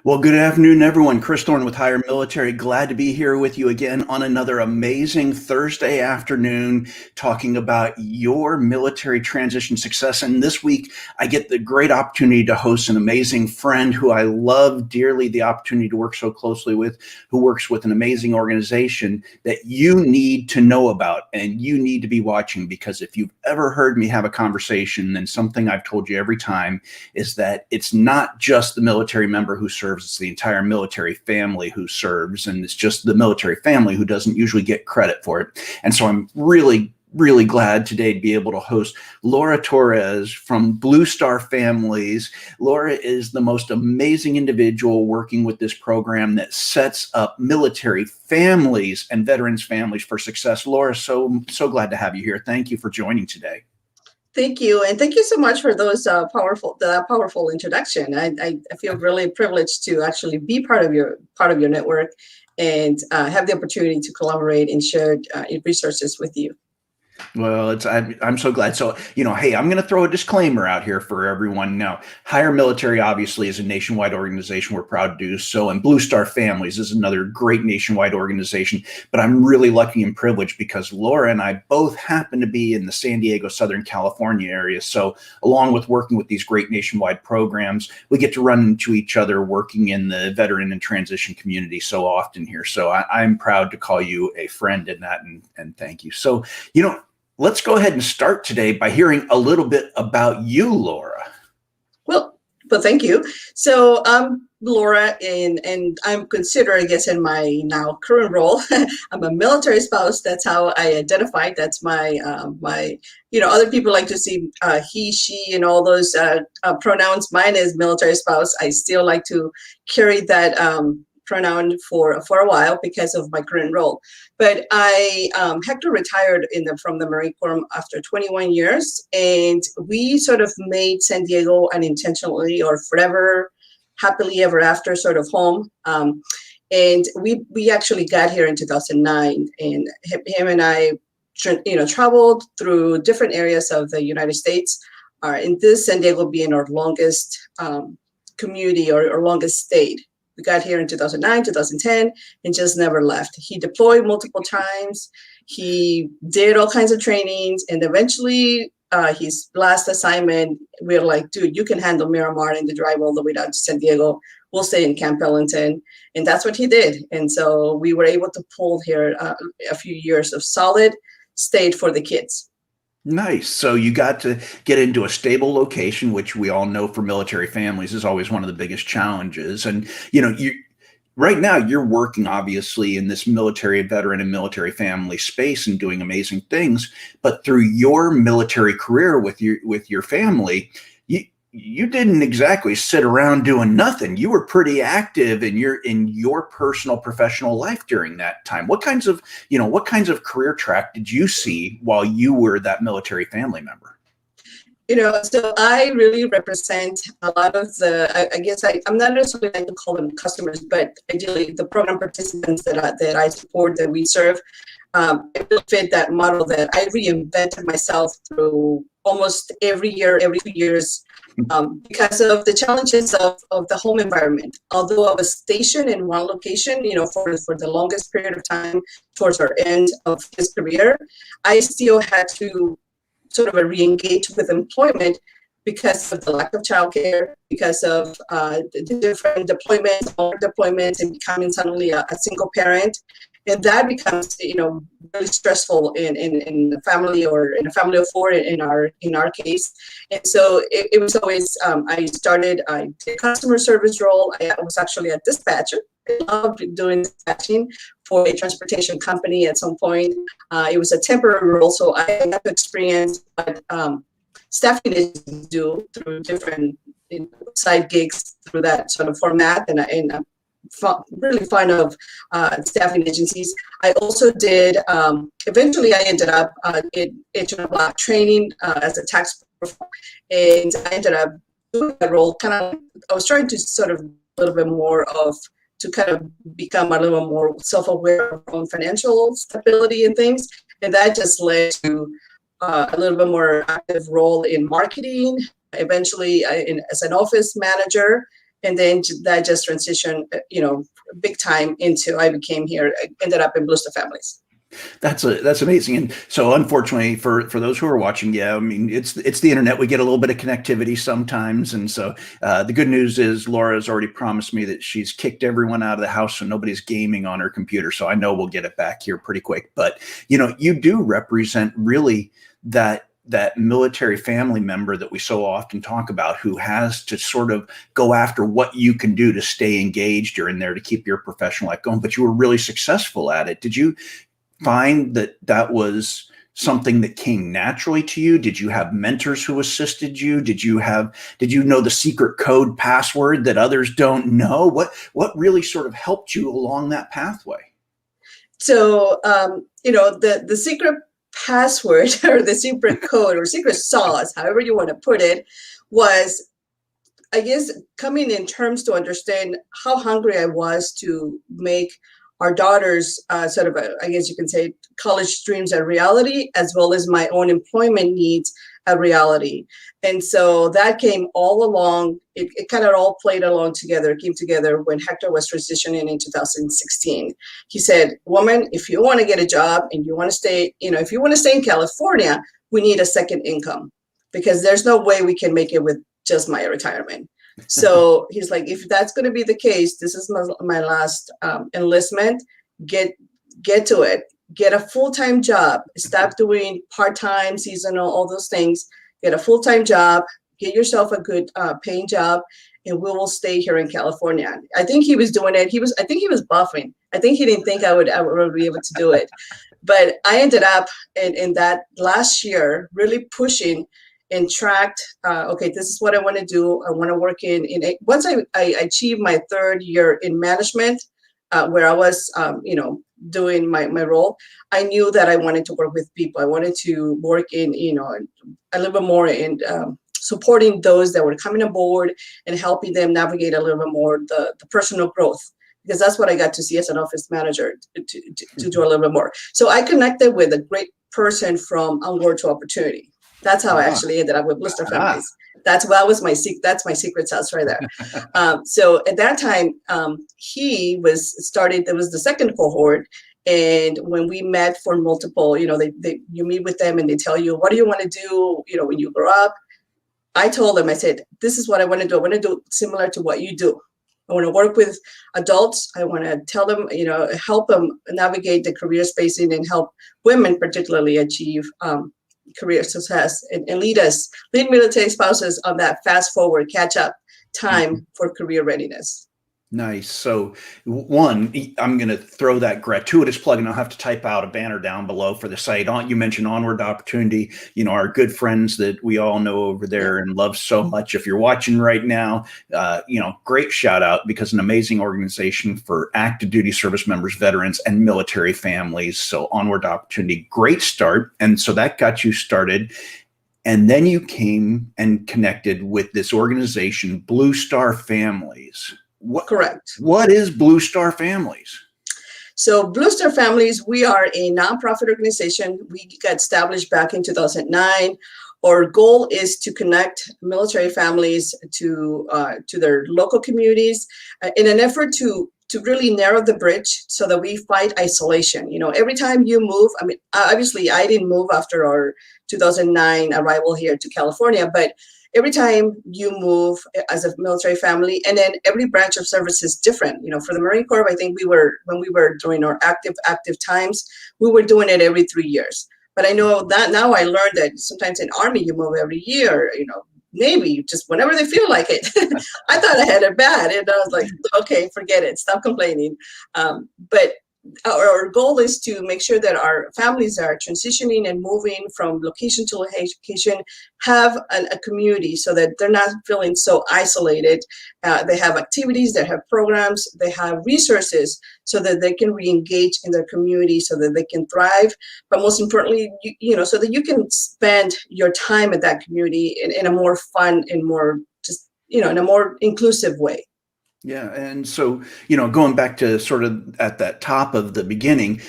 Well, good afternoon, everyone. Chris Thorne with Higher Military. Glad to be here with you again on another amazing Thursday afternoon talking about your military transition success. And this week, I get the great opportunity to host an amazing friend who I love dearly, the opportunity to work so closely with, who works with an amazing organization that you need to know about and you need to be watching. Because if you've ever heard me have a conversation, then something I've told you every time is that it's not just the military member who serves, it's the entire military family who serves, and it's just the military family who doesn't usually get credit for it. And so I'm really glad today to be able to host Laura Torres from Blue Star Families. Laura is the most amazing individual working with this program that sets up military families and veterans families for success. Laura, so glad to have you here. Thank you for joining today. Thank you, and thank you so much for those powerful introduction. I feel really privileged to actually be part of your network and have the opportunity to collaborate and share resources with you. Well, I'm so glad. So, hey, I'm going to throw a disclaimer out here for everyone now. Higher Military obviously is a nationwide organization. We're proud to do so. And Blue Star Families is another great nationwide organization. But I'm really lucky and privileged because Laura and I both happen to be in the San Diego, Southern California area. So along with working with these great nationwide programs, we get to run into each other working in the veteran and transition community so often here. So I'm proud to call you a friend in that, and thank you. So, let's go ahead and start today by hearing a little bit about you, Laura. Well, thank you. So I'm Laura, and I'm considered, I guess, in my now current role, I'm a military spouse. That's how I identify. That's my other people like to see he, she, and all those pronouns. Mine is military spouse. I still like to carry that pronoun for a while because of my current role. But I Hector retired from the Marine Corps after 21 years, and we sort of made San Diego an intentionally or forever, happily ever after sort of home. And we actually got here in 2009, and him and I traveled through different areas of the United States. In this, San Diego being our longest community or longest state. We got here in 2009, 2010, and just never left. He deployed multiple times. He did all kinds of trainings, and eventually his last assignment, we were like, dude, you can handle Miramar and the drive all the way down to San Diego. We'll stay in Camp Ellington. And that's what he did. And so we were able to pull here a few years of solid state for the kids. Nice. So you got to get into a stable location, which we all know for military families is always one of the biggest challenges. And, right now you're working obviously in this military veteran and military family space and doing amazing things. But through your military career with your family, you didn't exactly sit around doing nothing. You were pretty active in your personal professional life during that time. What kinds of career track did you see while you were that military family member? So I really represent a lot of I guess I'm not necessarily like to call them customers, but ideally the program participants that I support, that we serve. I really fit that model that I reinvented myself through almost every year, every 2 years, because of the challenges of the home environment. Although I was stationed in one location, for the longest period of time towards our end of his career, I still had to sort of re-engage with employment because of the lack of childcare, because of the different deployments, and becoming suddenly a single parent. And that becomes, really stressful in a family or in a family of four in our case. And so it was always, I did customer service role. I was actually a dispatcher. I loved doing dispatching for a transportation company at some point. It was a temporary role, so I got to experience what staffing agencies do through different side gigs through that sort of format. And really fond of staffing agencies. I also did, eventually I ended up in HR block training as a tax professional, and I ended up doing that role. I was trying to sort of a little bit more to kind of become a little more self-aware of our own financial stability and things. And that just led to a little bit more active role in marketing, eventually as an office manager. And then that just transitioned, big time into, I ended up in Bluestar Families. That's amazing. And so unfortunately for those who are watching, yeah, I mean, it's the internet. We get a little bit of connectivity sometimes. And so the good news is Laura has already promised me that she's kicked everyone out of the house, so nobody's gaming on her computer. So I know we'll get it back here pretty quick. But, you do represent really that military family member that we so often talk about, who has to sort of go after what you can do to stay engaged during there to keep your professional life going. But you were really successful at it. Did you find that was something that came naturally to you? Did you have mentors who assisted you? Did you know the secret code password that others don't know? What really sort of helped you along that pathway? So, the secret password or the secret code or secret sauce, however you want to put it, was, I guess, coming in terms to understand how hungry I was to make our daughter's sort of, I guess you can say, college dreams a reality, as well as my own employment needs a reality. And so that came all along. It kind of all came together when Hector was transitioning in 2016. He said, "Woman, if you want to get a job and you want to stay, if you want to stay in California, we need a second income, because there's no way we can make it with just my retirement." So he's like, "If that's going to be the case, this is my last enlistment. Get to it. Get a full-time job. Stop doing part-time, seasonal, all those things. Get a full-time job. Get yourself a good paying job, and we will stay here in California." I think he was doing it. I think he was bluffing. I think he didn't think I would be able to do it. But I ended up in that last year really pushing and tracked, okay, this is what I want to do. I want to work once I achieved my third year in management, where I was, doing my role, I knew that I wanted to work with people. I wanted to work in, a little bit more in supporting those that were coming aboard and helping them navigate a little bit more the personal growth, because that's what I got to see as an office manager, to do a little bit more. So I connected with a great person from Onward to Opportunity. That's how I actually ended up with Bluestar Families. That's my secret sauce right there. So at that time, he was started. There was the second cohort, and when we met for multiple, you meet with them and they tell you, what do you want to do, when you grow up. I told them, I said, this is what I want to do. I want to do similar to what you do. I want to work with adults. I want to tell them, help them navigate the career spacing and help women particularly achieve career success and lead military spouses on that fast forward catch up time for career readiness. Nice. So one, I'm going to throw that gratuitous plug, and I'll have to type out a banner down below for the site. You mentioned Onward Opportunity, our good friends that we all know over there and love so much. If you're watching right now, great shout out, because an amazing organization for active duty service members, veterans, and military families. So Onward Opportunity, great start. And so that got you started. And then you came and connected with this organization, Bluestar Families. Correct. What is Bluestar Families? So Bluestar Families, we are a nonprofit organization. We got established back in 2009. Our goal is to connect military families to their local communities in an effort to really narrow the bridge so that we fight isolation. Every time you move, obviously I didn't move after our 2009 arrival here to California, but every time you move as a military family, and then every branch of service is different. For the Marine Corps, I think when we were doing our active times, we were doing it every 3 years. But I know that now I learned that sometimes in Army, you move every year, Navy, just whenever they feel like it. I thought I had it bad. And I was like, okay, forget it. Stop complaining. But our goal is to make sure that our families are transitioning and moving from location to location, have a community so that they're not feeling so isolated. They have activities, they have programs, they have resources so that they can re-engage in their community, so that they can thrive. But most importantly, so that you can spend your time at that community in a more fun and more just, in a more inclusive way. Yeah. And so, going back to sort of at that top of the beginning,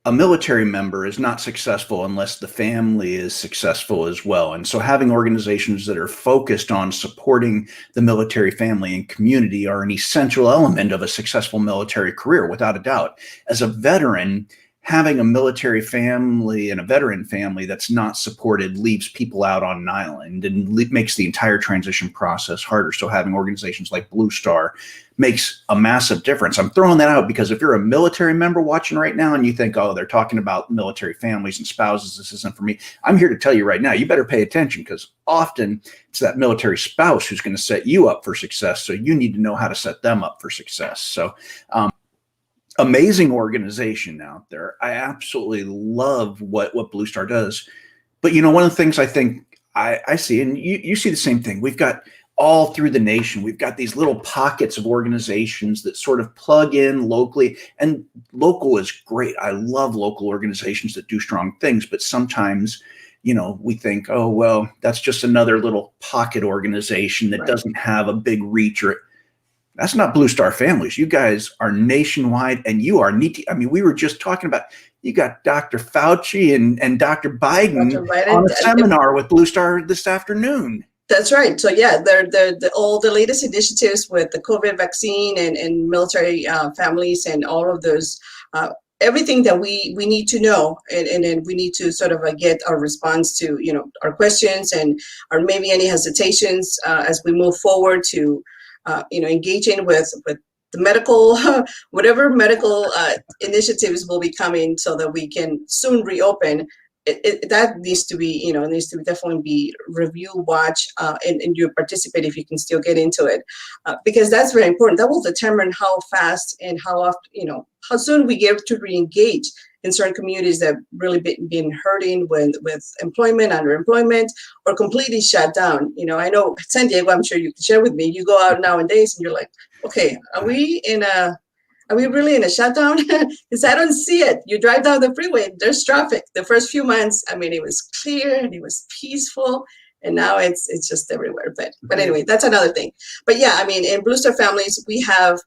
a military member is not successful unless the family is successful as well. And so having organizations that are focused on supporting the military family and community are an essential element of a successful military career, without a doubt. As a veteran, having a military family and a veteran family that's not supported leaves people out on an island and makes the entire transition process harder. So having organizations like Blue Star makes a massive difference. I'm throwing that out because if you're a military member watching right now and you think, oh, they're talking about military families and spouses, this isn't for me, I'm here to tell you right now, you better pay attention, because often it's that military spouse who's going to set you up for success. So you need to know how to set them up for success. So amazing organization out there. I absolutely love what Blue Star does. But, you know, one of the things I think I see, and you see the same thing, we've got all through the nation, we've got these little pockets of organizations that sort of plug in locally. And local is great. I love local organizations that do strong things. But sometimes, you know, we think, oh, well, that's just another little pocket organization that doesn't have a big reach. Or that's not Blue Star Families. You guys are nationwide, and you are neat. I mean, we were just talking about, you got Dr. Fauci and Dr. Biden on a seminar with Blue Star this afternoon. That's right. So yeah, they're all the latest initiatives with the COVID vaccine and military families and all of those, everything that we need to know, and then we need to sort of get our response to, you know, our questions and or maybe any hesitations as we move forward to, you know, engaging with the medical, whatever medical initiatives will be coming so that we can soon reopen. That needs to be, you know, needs to definitely be review, watch, and you participate if you can still get into it, because that's very important. That will determine how fast and how often, you know, how soon we get to re-engage in certain communities that really been hurting with employment, underemployment, or completely shut down. You know, I know San Diego, I'm sure you can share with me, you go out nowadays and you're like, okay, are we really in a shutdown? Because I don't see it. You drive down the freeway, there's traffic. The first few months, I mean, it was clear and it was peaceful, and now it's just everywhere. But anyway, that's another thing. But yeah, I mean, in Blue Star Families, we have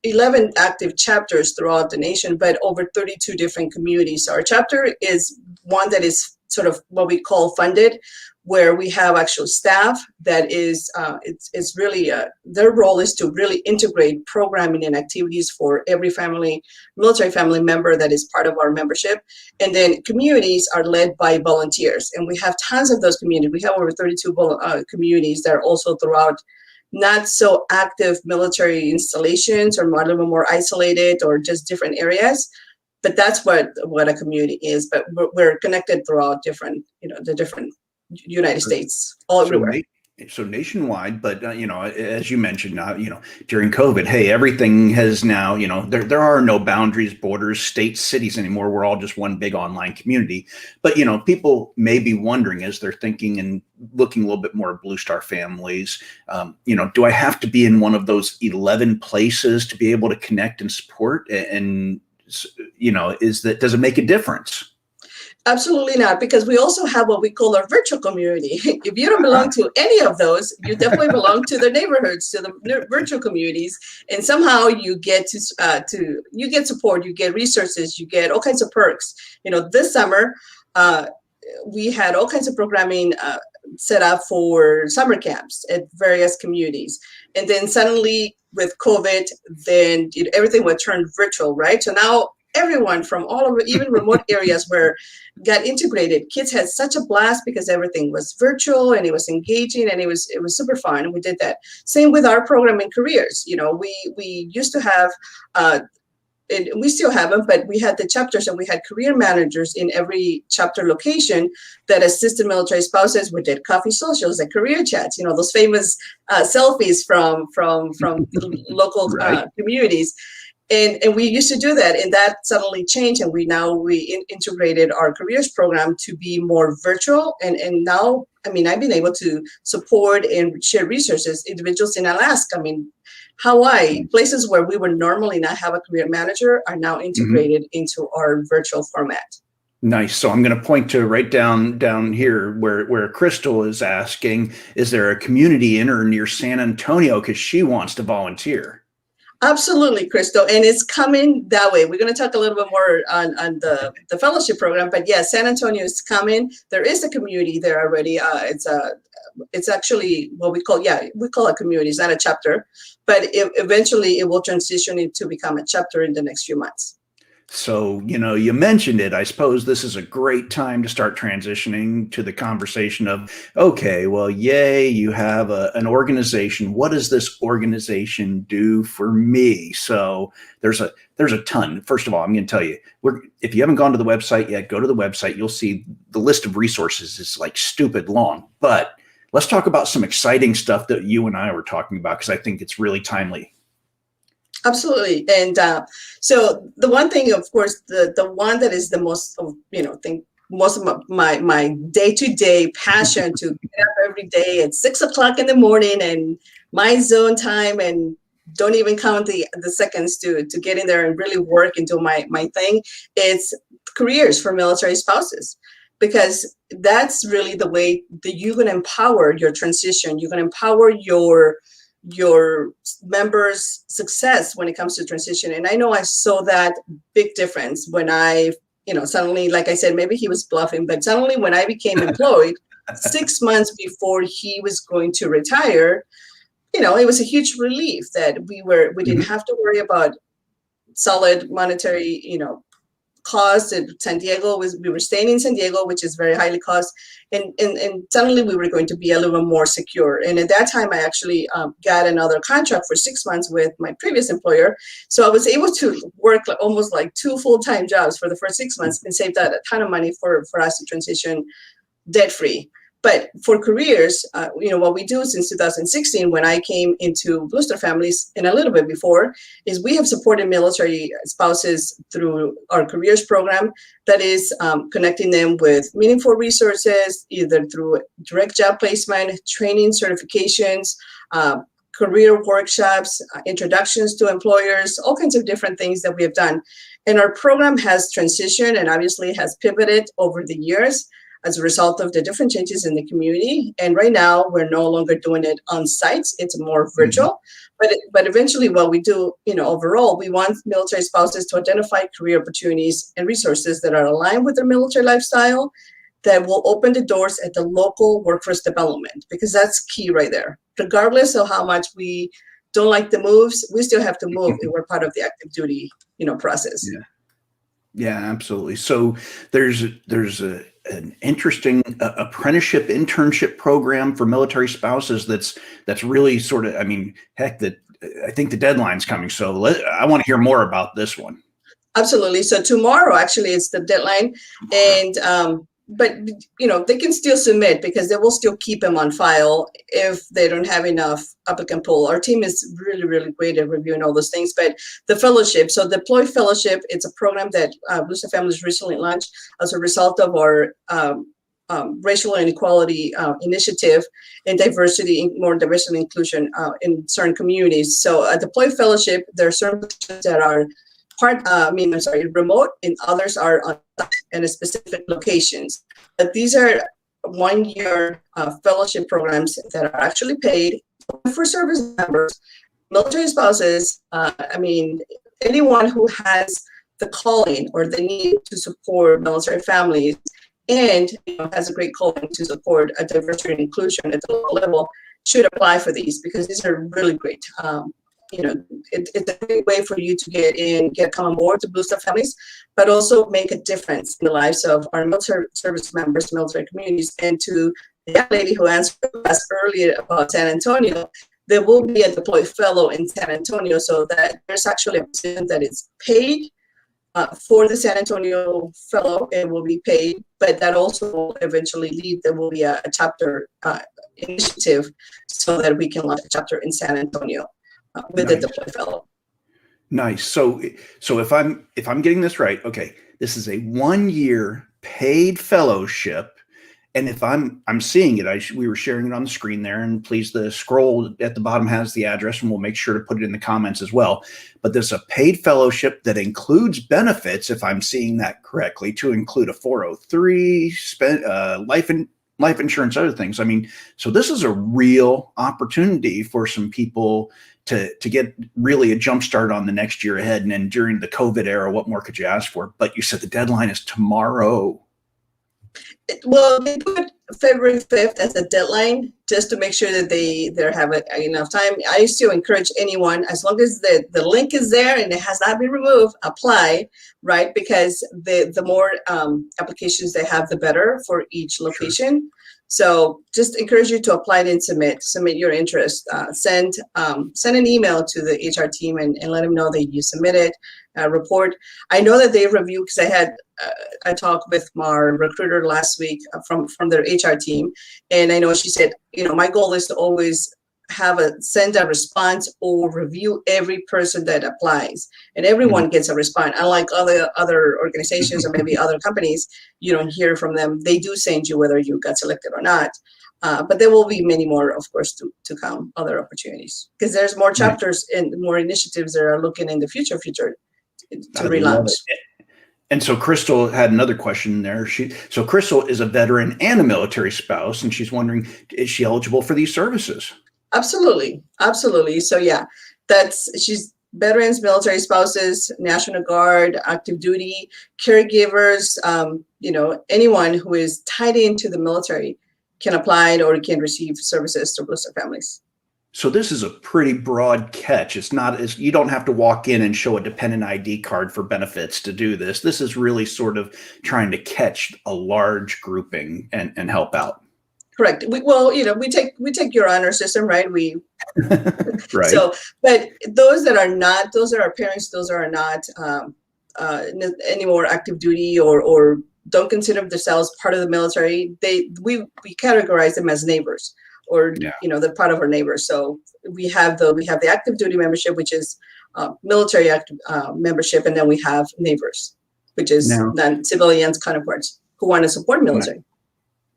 11 active chapters throughout the nation, but over 32 different communities. So our chapter is one that is sort of what we call funded, where we have actual staff that is, it's really, their role is to really integrate programming and activities for every family, military family member that is part of our membership. And then communities are led by volunteers. And we have tons of those communities. We have over 32 communities that are also throughout not so active military installations or a little more isolated or just different areas. But that's what a community is. But we're connected throughout different, you know, the different United States, all everywhere. So nationwide, but you know, as you mentioned, you know, during COVID, hey, everything has now, you know, there are no boundaries, borders, states, cities anymore. We're all just one big online community. But you know, people may be wondering as they're thinking and looking a little bit more at Blue Star Families, you know, do I have to be in one of those 11 places to be able to connect and support? And you know, does it make a difference? Absolutely not, because we also have what we call our virtual community. If you don't belong to any of those, you definitely belong to the neighborhoods, to the virtual communities, and somehow you get you get support, you get resources, you get all kinds of perks. You know, this summer we had all kinds of programming set up for summer camps at various communities, and then suddenly with COVID, then everything was turned virtual, right? So now everyone from all over, even remote areas, got integrated. Kids had such a blast because everything was virtual and it was engaging and it was super fun. We did that. Same with our program in careers. You know, we used to have, and we still have them, but we had the chapters and we had career managers in every chapter location that assisted military spouses. We did coffee socials and career chats. You know, those famous selfies from local communities. And we used to do that, and that suddenly changed, and we integrated our careers program to be more virtual. And now, I mean, I've been able to support and share resources, individuals in Alaska, I mean, Hawaii, places where we would normally not have a career manager are now integrated into our virtual format. Nice. So I'm going to point to right down here where Crystal is asking, is there a community in or near San Antonio because she wants to volunteer? Absolutely, Crystal, and it's coming that way. We're going to talk a little bit more on the fellowship program, but yeah, San Antonio is coming. There is a community there already. It's actually what we call a community. It's not a chapter, but eventually it will transition into become a chapter in the next few months. So, you mentioned it. I suppose this is a great time to start transitioning to the conversation of, okay, well, yay, you have an organization. What does this organization do for me? So there's a ton. First of all, I'm going to tell you, if you haven't gone to the website yet, go to the website. You'll see the list of resources is like stupid long. But let's talk about some exciting stuff that you and I were talking about, because I think it's really timely. Absolutely. And so the one thing, of course, the one that is the most, most of my day-to-day passion to get up every day at 6 o'clock in the morning and my zone time, and don't even count the seconds to get in there and really work and do my thing. It's careers for military spouses, because that's really the way that you can empower your transition. You can empower your members' success when it comes to transition. And I know I saw that big difference when I, suddenly, like I said, maybe he was bluffing, but suddenly when I became employed 6 months before he was going to retire, it was a huge relief that we didn't have to worry about solid monetary, cost. In San Diego, we were staying in San Diego, which is very highly cost, and suddenly we were going to be a little more secure. And at that time, I actually got another contract for 6 months with my previous employer, so I was able to work almost like 2 full-time jobs for the first 6 months and saved out a ton of money for us to transition debt-free. But for careers, what we do since 2016, when I came into Blue Star Families, and a little bit before, is we have supported military spouses through our careers program that is connecting them with meaningful resources, either through direct job placement, training, certifications, career workshops, introductions to employers, all kinds of different things that we have done. And our program has transitioned and obviously has pivoted over the years as a result of the different changes in the community. And right now, we're no longer doing it on sites. It's more virtual. But eventually what we do, overall, we want military spouses to identify career opportunities and resources that are aligned with their military lifestyle, that will open the doors at the local workforce development, because that's key right there. Regardless of how much we don't like the moves, we still have to move if we're part of the active duty, process. Yeah, absolutely. So there's an interesting apprenticeship internship program for military spouses that's really sort of, heck, I think the deadline's coming. So I want to hear more about this one. Absolutely. So tomorrow actually is the deadline, and but they can still submit, because they will still keep them on file if they don't have enough applicant pool. Our team is really, really great at reviewing all those things. But the fellowship, so Deploy Fellowship, it's a program that Blue Star Families recently launched as a result of our racial inequality initiative and more diversity and inclusion in certain communities. So at Deploy Fellowship, there are certain positions that are remote, and others are on site in specific locations. But these are 1-year fellowship programs that are actually paid for service members, military spouses. Anyone who has the calling or the need to support military families and has a great calling to support a diversity and inclusion at the local level should apply for these, because these are really great. It's a great way for you to come on board to Blue Star Families, but also make a difference in the lives of our military service members, military communities. And to the young lady who answered us earlier about San Antonio, there will be a Deploy Fellow in San Antonio, so that there's actually a position that is paid for the San Antonio Fellow. It will be paid, but that also will eventually lead. There will be a chapter initiative so that we can launch a chapter in San Antonio. With the Deploy Fellow. Nice. So if I'm getting this right, okay, this is a 1-year paid fellowship, and if I'm seeing it, we were sharing it on the screen there, and please, the scroll at the bottom has the address, and we'll make sure to put it in the comments as well. But there's a paid fellowship that includes benefits, if I'm seeing that correctly, to include a 403, life insurance, other things. I mean, so this is a real opportunity for some people to get really a jump start on the next year ahead. And then during the COVID era, what more could you ask for? But you said the deadline is tomorrow. Well, they put February 5th as a deadline just to make sure that they have enough time. I still encourage anyone, as long as the link is there and it has not been removed, apply, right? Because the more applications they have, the better for each location. Sure. So just encourage you to apply and submit your interest. Send an email to the HR team and let them know that you submitted a report. I know that they review, because I had I talked with my recruiter last week from their HR team, and I know she said, my goal is to always send a response or review every person that applies, and everyone gets a response. Unlike other organizations or maybe other companies, you don't hear from them. They do send you whether you got selected or not. But there will be many more, of course, to come, other opportunities, because there's more chapters and more initiatives that are looking in the future to relaunch. And so Crystal had another question there. So Crystal is a veteran and a military spouse, and she's wondering, is she eligible for these services? Absolutely. So yeah, she's veterans, military spouses, National Guard, active duty, caregivers, anyone who is tied into the military can apply or can receive services through Blue Star Families. So this is a pretty broad catch. It's not as, you don't have to walk in and show a dependent ID card for benefits to do this. This is really sort of trying to catch a large grouping and help out. Correct. We take your honor system, right? Right. So, but those that are our parents, those are not any more active duty or don't consider themselves part of the military. We categorize them as neighbors. Or they're part of our neighbors. So we have the active duty membership, which is military active membership, and then we have neighbors, which is non-civilians counterparts who want to support military.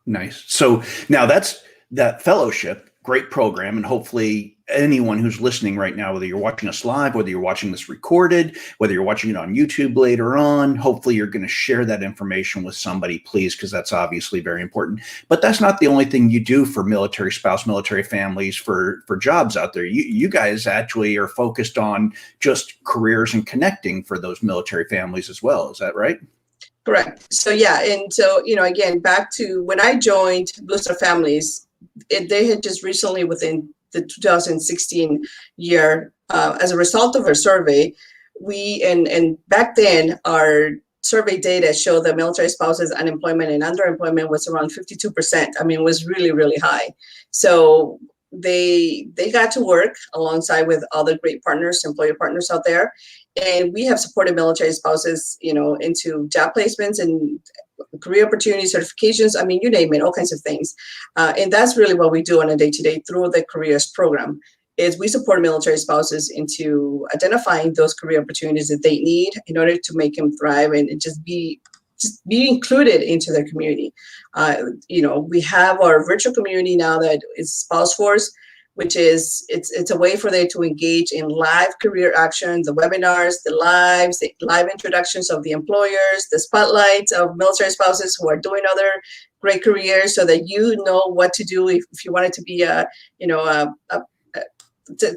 Nice. So now that's that fellowship, great program, and hopefully anyone who's listening right now, whether you're watching us live, whether you're watching this recorded, whether you're watching it on YouTube later on, hopefully you're going to share that information with somebody, please, because that's obviously very important. But that's not the only thing you do for military spouse, military families, for jobs out there. You guys actually are focused on just careers and connecting for those military families as well. Is that right? Correct. So yeah, and so again, back to when I joined Blue Star Families, they had just recently, within the 2016 year, as a result of our survey, and back then our survey data showed that military spouses unemployment and underemployment was around 52%. I mean, it was really, really high. So they got to work alongside with other great partners, employer partners out there. And we have supported military spouses, into job placements and career opportunities, certifications. I mean, you name it, all kinds of things. And that's really what we do on a day-to-day through the careers program, is we support military spouses into identifying those career opportunities that they need in order to make them thrive and just be included into their community. We have our virtual community now that is Spouse Force, which is it's a way for them to engage in live career action, the webinars, the live introductions of the employers, the spotlights of military spouses who are doing other great careers, so that you know what to do if you wanted to be a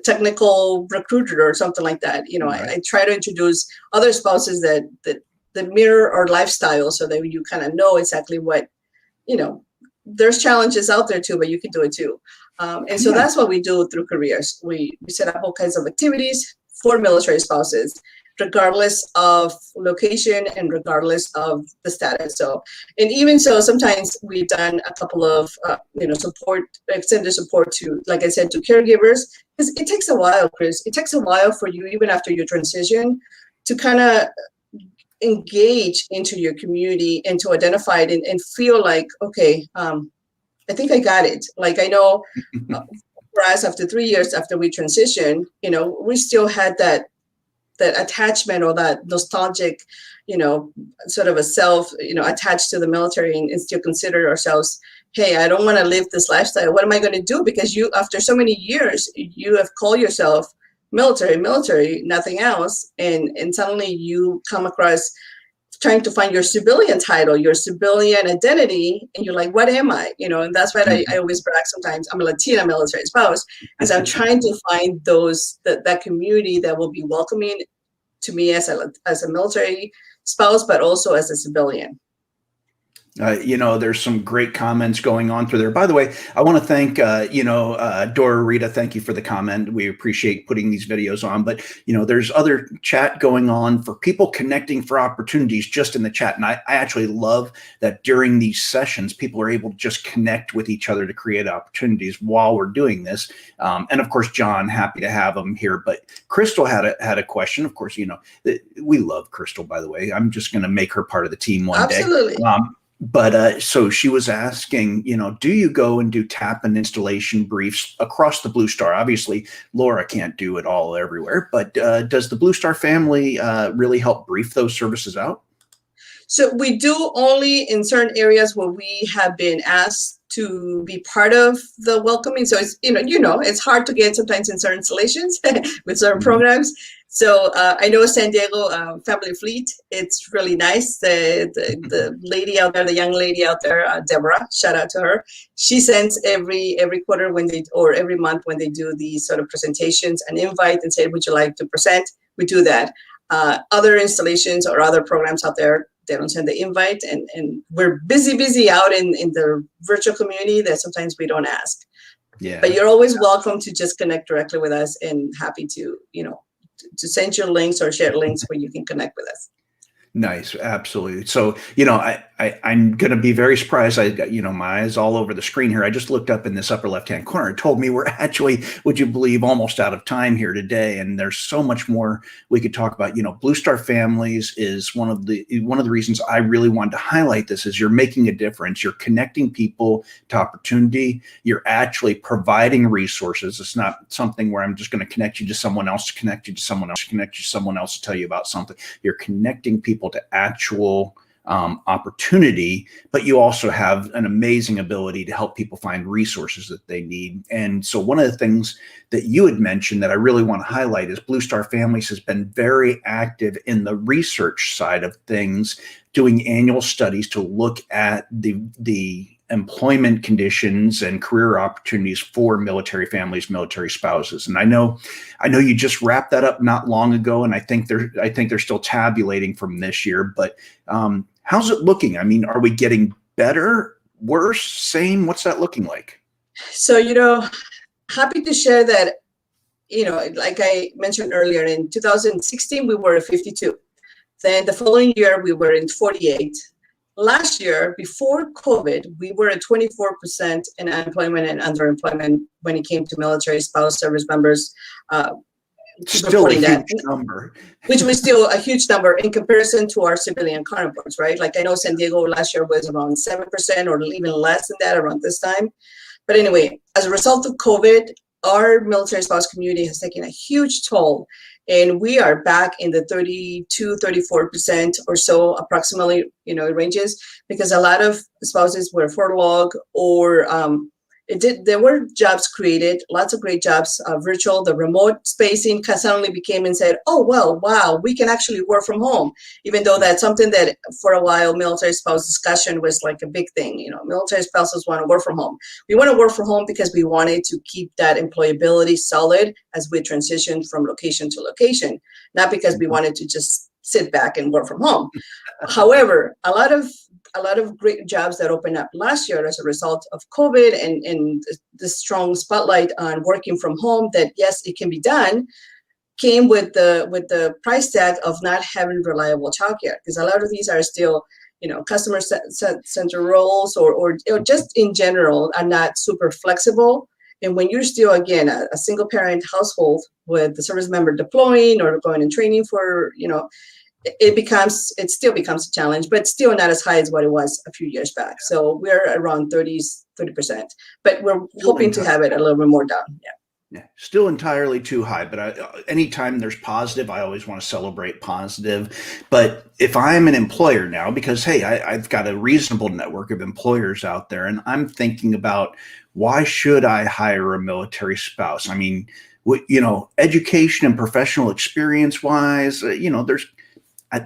technical recruiter or something like that. Right. I try to introduce other spouses that mirror our lifestyle, so that you kind of know exactly what, there's challenges out there too, but you can do it too. And so that's what we do through careers. We set up all kinds of activities for military spouses, regardless of location and regardless of the status. So, and even so, sometimes we've done a couple of, extended support to, like I said, to caregivers, because it takes a while, Chris. It takes a while for you, even after you transition, to kind of engage into your community and to identify it and feel like, okay, I think I got it. Like, I know for us, after 3 years after we transitioned, we still had that attachment or that nostalgic, sort of a self, attached to the military, and still consider ourselves, hey, I don't want to live this lifestyle. What am I going to do? Because after so many years, you have called yourself military, nothing else. And suddenly you come across trying to find your civilian title, your civilian identity, and you're like, what am I? And that's why I always brag sometimes. I'm a Latina military spouse, because I'm trying to find that community that will be welcoming to me as a military spouse, but also as a civilian. There's some great comments going on through there. By the way, I want to thank, Dora Rita. Thank you for the comment. We appreciate putting these videos on. But, there's other chat going on for people connecting for opportunities just in the chat. And I actually love that during these sessions, people are able to just connect with each other to create opportunities while we're doing this. And of course, John, happy to have him here. But Crystal had a question. Of course, we love Crystal, by the way. I'm just going to make her part of the team one day. Absolutely. But so she was asking, do you go and do tap and installation briefs across the Blue Star? Obviously, Laura can't do it all everywhere, but does the Blue Star family really help brief those services out? So we do only in certain areas where we have been asked to be part of the welcoming. So it's, it's hard to get sometimes in certain installations with certain programs. So I know San Diego Family Fleet, it's really nice. The lady out there, the young lady out there, Deborah, shout out to her. She sends every quarter or every month when they do these sort of presentations, an invite and say, would you like to present? We do that. Other installations or other programs out there, they don't send the invite, and we're busy out in the virtual community that sometimes we don't ask. Yeah. But you're always welcome to just connect directly with us, and happy to, to send your links or share links where you can connect with us. Nice. Absolutely. So, I'm going to be very surprised. I got, my eyes all over the screen here. I just looked up in this upper left-hand corner. It told me we're actually, would you believe, almost out of time here today. And there's so much more we could talk about. Blue Star Families is one of the reasons I really wanted to highlight this is you're making a difference. You're connecting people to opportunity. You're actually providing resources. It's not something where I'm just going to connect you to someone else, to connect you to someone else, connect you to someone else to tell you about something. You're connecting people to actual opportunity, but you also have an amazing ability to help people find resources that they need. And so one of the things that you had mentioned that I really want to highlight is Blue Star Families has been very active in the research side of things, doing annual studies to look at the employment conditions and career opportunities for military families, military spouses. And I know you just wrapped that up not long ago, and I think they're still tabulating from this year. But how's it looking? I mean, are we getting better, worse, same? What's that looking like? So, happy to share that, like I mentioned earlier, in 2016, we were at 52. Then the following year, we were in 48. Last year, before COVID, we were at 24% in unemployment and underemployment when it came to military spouse service members. Still a huge number. Which was still a huge number in comparison to our civilian counterparts, right? Like I know San Diego last year was around 7% or even less than that around this time. But anyway, as a result of COVID, our military spouse community has taken a huge toll. And we are back in the 32, 34% or so approximately, it ranges, because a lot of spouses were furloughed or there were jobs created, lots of great jobs, virtual, the remote spacing suddenly became and said, oh, well, wow, we can actually work from home, even though that's something that for a while military spouse discussion was like a big thing. Military spouses want to work from home. We want to work from home because we wanted to keep that employability solid as we transitioned from location to location, not because we wanted to just sit back and work from home. However, a lot of great jobs that opened up last year as a result of COVID and the strong spotlight on working from home, that yes, it can be done, came with the price tag of not having reliable childcare, because a lot of these are still, customer center roles or just in general are not super flexible. And when you're still, again, a single parent household with the service member deploying or going and training for, it still becomes a challenge, but still not as high as what it was a few years back. So we're around 30%, but we're hoping to have it a little bit more down. Yeah, still entirely too high, but anytime there's positive, I always want to celebrate positive. But if I'm an employer now, because, hey, I've got a reasonable network of employers out there, and I'm thinking about why should I hire a military spouse? I mean, education and professional experience wise,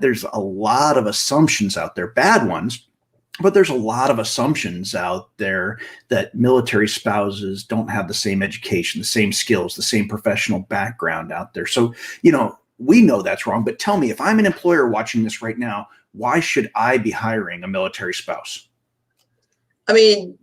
there's a lot of assumptions out there, bad ones, but there's a lot of assumptions out there that military spouses don't have the same education, the same skills, the same professional background out there. So, we know that's wrong, but tell me, if I'm an employer watching this right now, why should I be hiring a military spouse? I mean,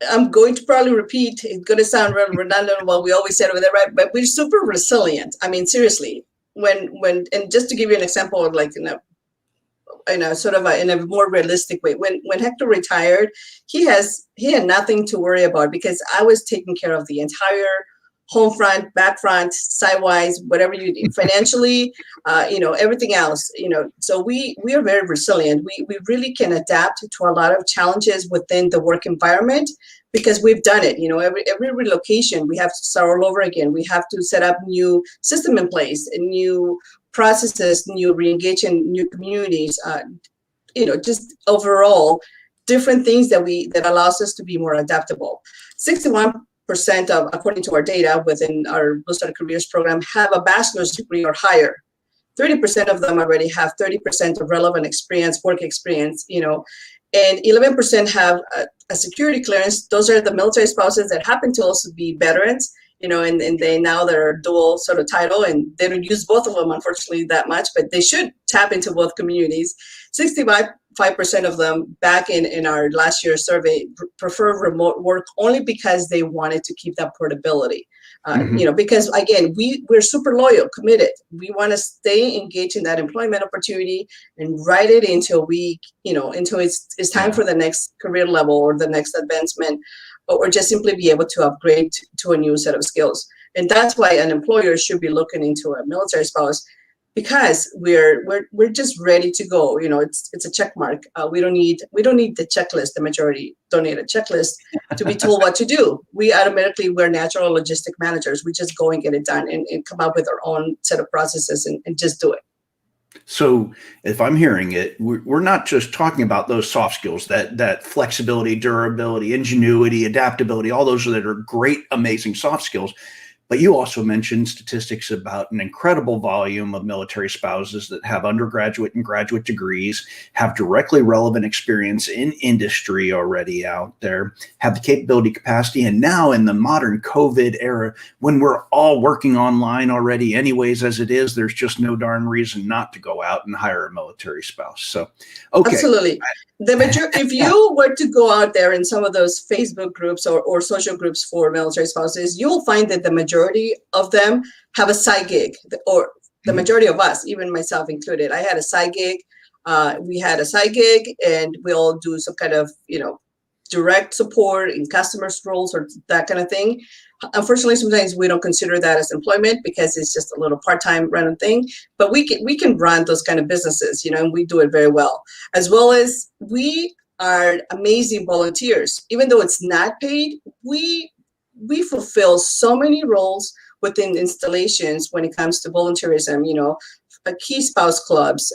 I'm going to probably repeat, it's going to sound redundant what we always said over there, right? But we're super resilient. I mean, seriously, and just to give you an example of like, sort of in a more realistic way, when Hector retired, he had nothing to worry about because I was taking care of the entire home front, back front, sidewise, whatever you need, financially, everything else, so we are very resilient. We really can adapt to a lot of challenges within the work environment because we've done it. Every relocation, we have to start all over again. We have to set up new system in place, new processes, new re-engage in new communities, just overall different things that allows us to be more adaptable. 61% of, according to our data within our Blue Star Careers program, have a bachelor's degree or higher. 30% of them already have 30% of relevant experience, work experience, and 11% have a security clearance. Those are the military spouses that happen to also be veterans, and they now they're dual sort of title, and they don't use both of them, unfortunately, that much, but they should tap into both communities. 65% of them back in our last year's survey prefer remote work only because they wanted to keep that portability. Because again, we're super loyal, committed. We want to stay engaged in that employment opportunity and ride it until until it's time for the next career level or the next advancement, or just simply be able to upgrade to a new set of skills. And that's why an employer should be looking into a military spouse, because we're just ready to go. It's a check mark. We don't need the checklist. The majority don't need a checklist to be told what to do. We're natural logistic managers. We just go and get it done and come up with our own set of processes and just do it. So if I'm hearing it, we're not just talking about those soft skills, that flexibility, durability, ingenuity, adaptability, all those that are great, amazing soft skills. But you also mentioned statistics about an incredible volume of military spouses that have undergraduate and graduate degrees, have directly relevant experience in industry already out there, have the capability, capacity, and now in the modern COVID era, when we're all working online already anyways as it is, there's just no darn reason not to go out and hire a military spouse. So, okay. Absolutely. If you were to go out there in some of those Facebook groups or social groups for military spouses, you'll find that the majority of them have a side gig, or the majority of us, even myself included. I had a side gig. We had a side gig, and we all do some kind of, direct support in customers' roles or that kind of thing. Unfortunately, sometimes we don't consider that as employment because it's just a little part-time random thing. But we can run those kind of businesses, and we do it very well. As well as we are amazing volunteers. Even though it's not paid, we fulfill so many roles within installations when it comes to volunteerism. Key spouse clubs,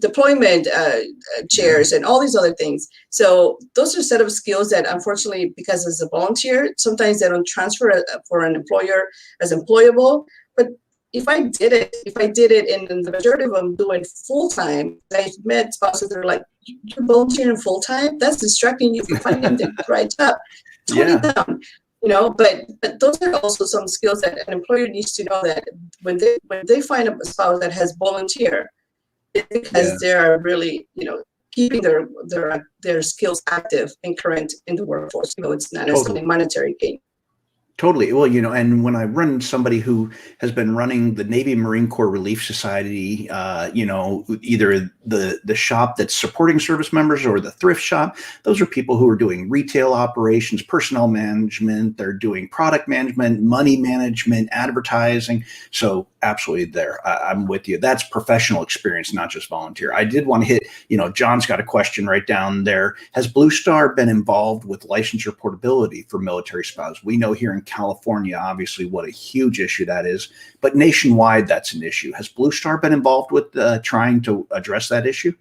deployment chairs, and all these other things. So those are a set of skills that, unfortunately, because as a volunteer, sometimes they don't transfer for an employer as employable. But if I did it, and the majority of them do it full time, I've met spouses that are like, "You're volunteering full time? That's distracting you from finding the right job." Tone it down. But those are also some skills that an employer needs to know, that when they find a spouse that has volunteer, it's because they are really, keeping their skills active and current in the workforce. It's not necessarily monetary gain. Totally. Well, and when I run somebody who has been running the Navy Marine Corps Relief Society, either the shop that's supporting service members or the thrift shop, those are people who are doing retail operations, personnel management, they're doing product management, money management, advertising. So absolutely there. I'm with you. That's professional experience, not just volunteer. I did want to hit, John's got a question right down there. Has Blue Star been involved with licensure portability for military spouses? We know here in California, obviously, what a huge issue that is, but nationwide, that's an issue. Has Blue Star been involved with trying to address that issue?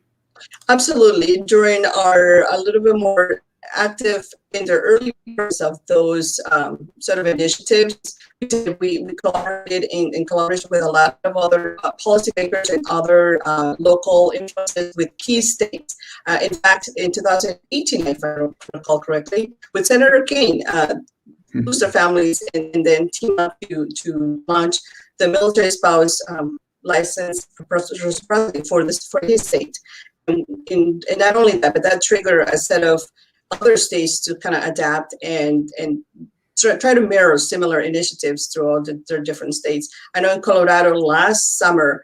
Absolutely. During our a little bit more active in the early years of those sort of initiatives. We collaborated in collaboration with a lot of other policymakers and other local influences with key states. In fact, in 2018, if I recall correctly, with Senator Kane, booster families, and then team up to launch the military spouse license for personal responsibility for his state. And not only that, but that triggered a set of other states to kind of adapt and try to mirror similar initiatives throughout their different states. I know in Colorado last summer,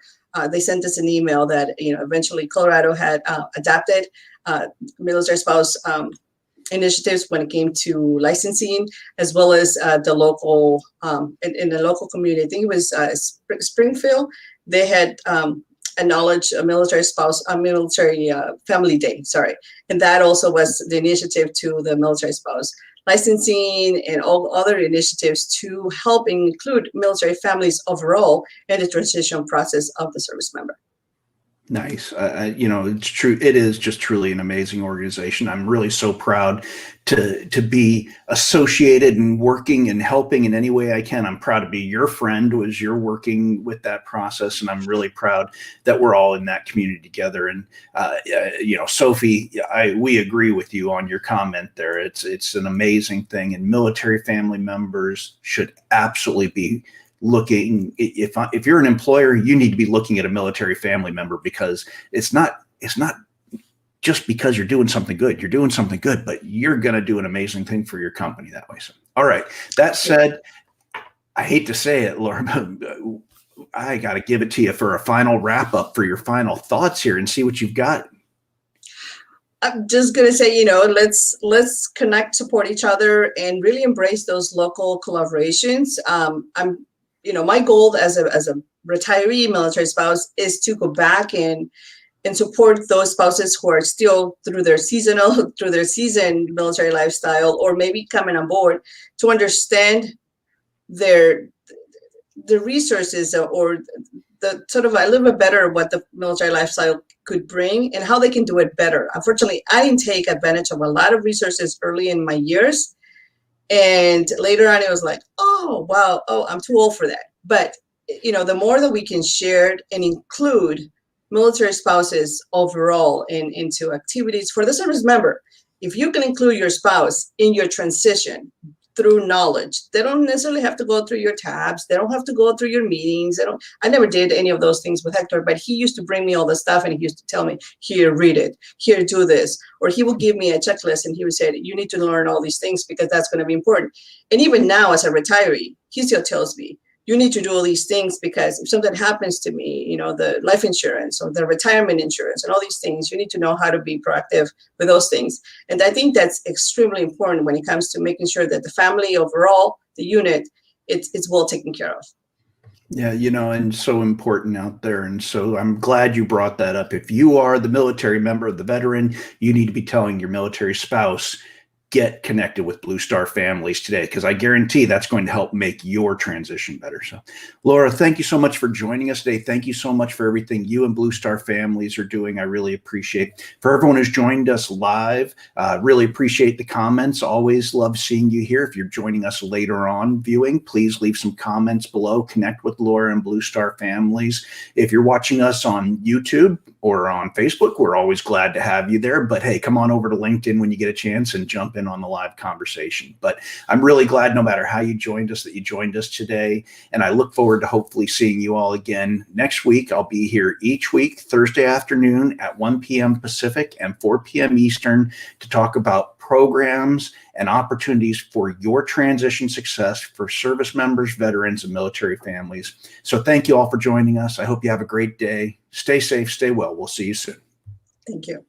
they sent us an email that eventually Colorado had adapted military spouse initiatives when it came to licensing, as well as the local in the local community. I think it was Springfield. They had acknowledged a military spouse, a military family day. Sorry, and that also was the initiative to the military spouse licensing and all other initiatives to help include military families overall in the transition process of the service member. Nice. It's true. It is just truly an amazing organization. I'm really so proud to be associated and working and helping in any way I can. I'm proud to be your friend as you're working with that process. And I'm really proud that we're all in that community together. And, Sophie, we agree with you on your comment there. It's an amazing thing. And military family members should absolutely be looking. If you're an employer, you need to be looking at a military family member, because it's not just because you're doing something good. You're doing something good, but you're going to do an amazing thing for your company that way. So, all right. That said, I hate to say it, Laura, but I got to give it to you for a final wrap up, for your final thoughts here, and see what you've got. I'm just going to say, let's connect, support each other, and really embrace those local collaborations. My goal as a retiree military spouse is to go back and support those spouses who are still through their seasoned military lifestyle, or maybe coming on board, to understand the resources or the sort of a little bit better what the military lifestyle could bring and how they can do it better. Unfortunately, I didn't take advantage of a lot of resources early in my years. And later on, it was like, oh, wow, I'm too old for that. But, the more that we can share and include military spouses overall into activities for the service member, if you can include your spouse in your transition through knowledge, they don't necessarily have to go through your tabs. They don't have to go through your meetings. I never did any of those things with Hector, but he used to bring me all the stuff, and he used to tell me, here, read it, here, do this. Or he would give me a checklist, and he would say, you need to learn all these things because that's going to be important. And even now, as a retiree, he still tells me, you need to do all these things because if something happens to me, the life insurance or the retirement insurance and all these things, you need to know how to be proactive with those things. And I think that's extremely important when it comes to making sure that the family overall, the unit, it's well taken care of. Yeah, and so important out there. And so I'm glad you brought that up. If you are the military member, the veteran, you need to be telling your military spouse, get connected with Blue Star Families today, because I guarantee that's going to help make your transition better. So, Laura, thank you so much for joining us today. Thank you so much for everything you and Blue Star Families are doing. I really appreciate it. For everyone who's joined us live, really appreciate the comments. Always love seeing you here. If you're joining us later on viewing, please leave some comments below. Connect with Laura and Blue Star Families. If you're watching us on YouTube or on Facebook, we're always glad to have you there. But hey, come on over to LinkedIn when you get a chance and jump in on the live conversation. But I'm really glad, no matter how you joined us, that you joined us today. And I look forward to hopefully seeing you all again next week. I'll be here each week, Thursday afternoon at 1 p.m. Pacific and 4 p.m. Eastern, to talk about programs and opportunities for your transition success for service members, veterans, and military families. So thank you all for joining us. I hope you have a great day. Stay safe, stay well. We'll see you soon. Thank you.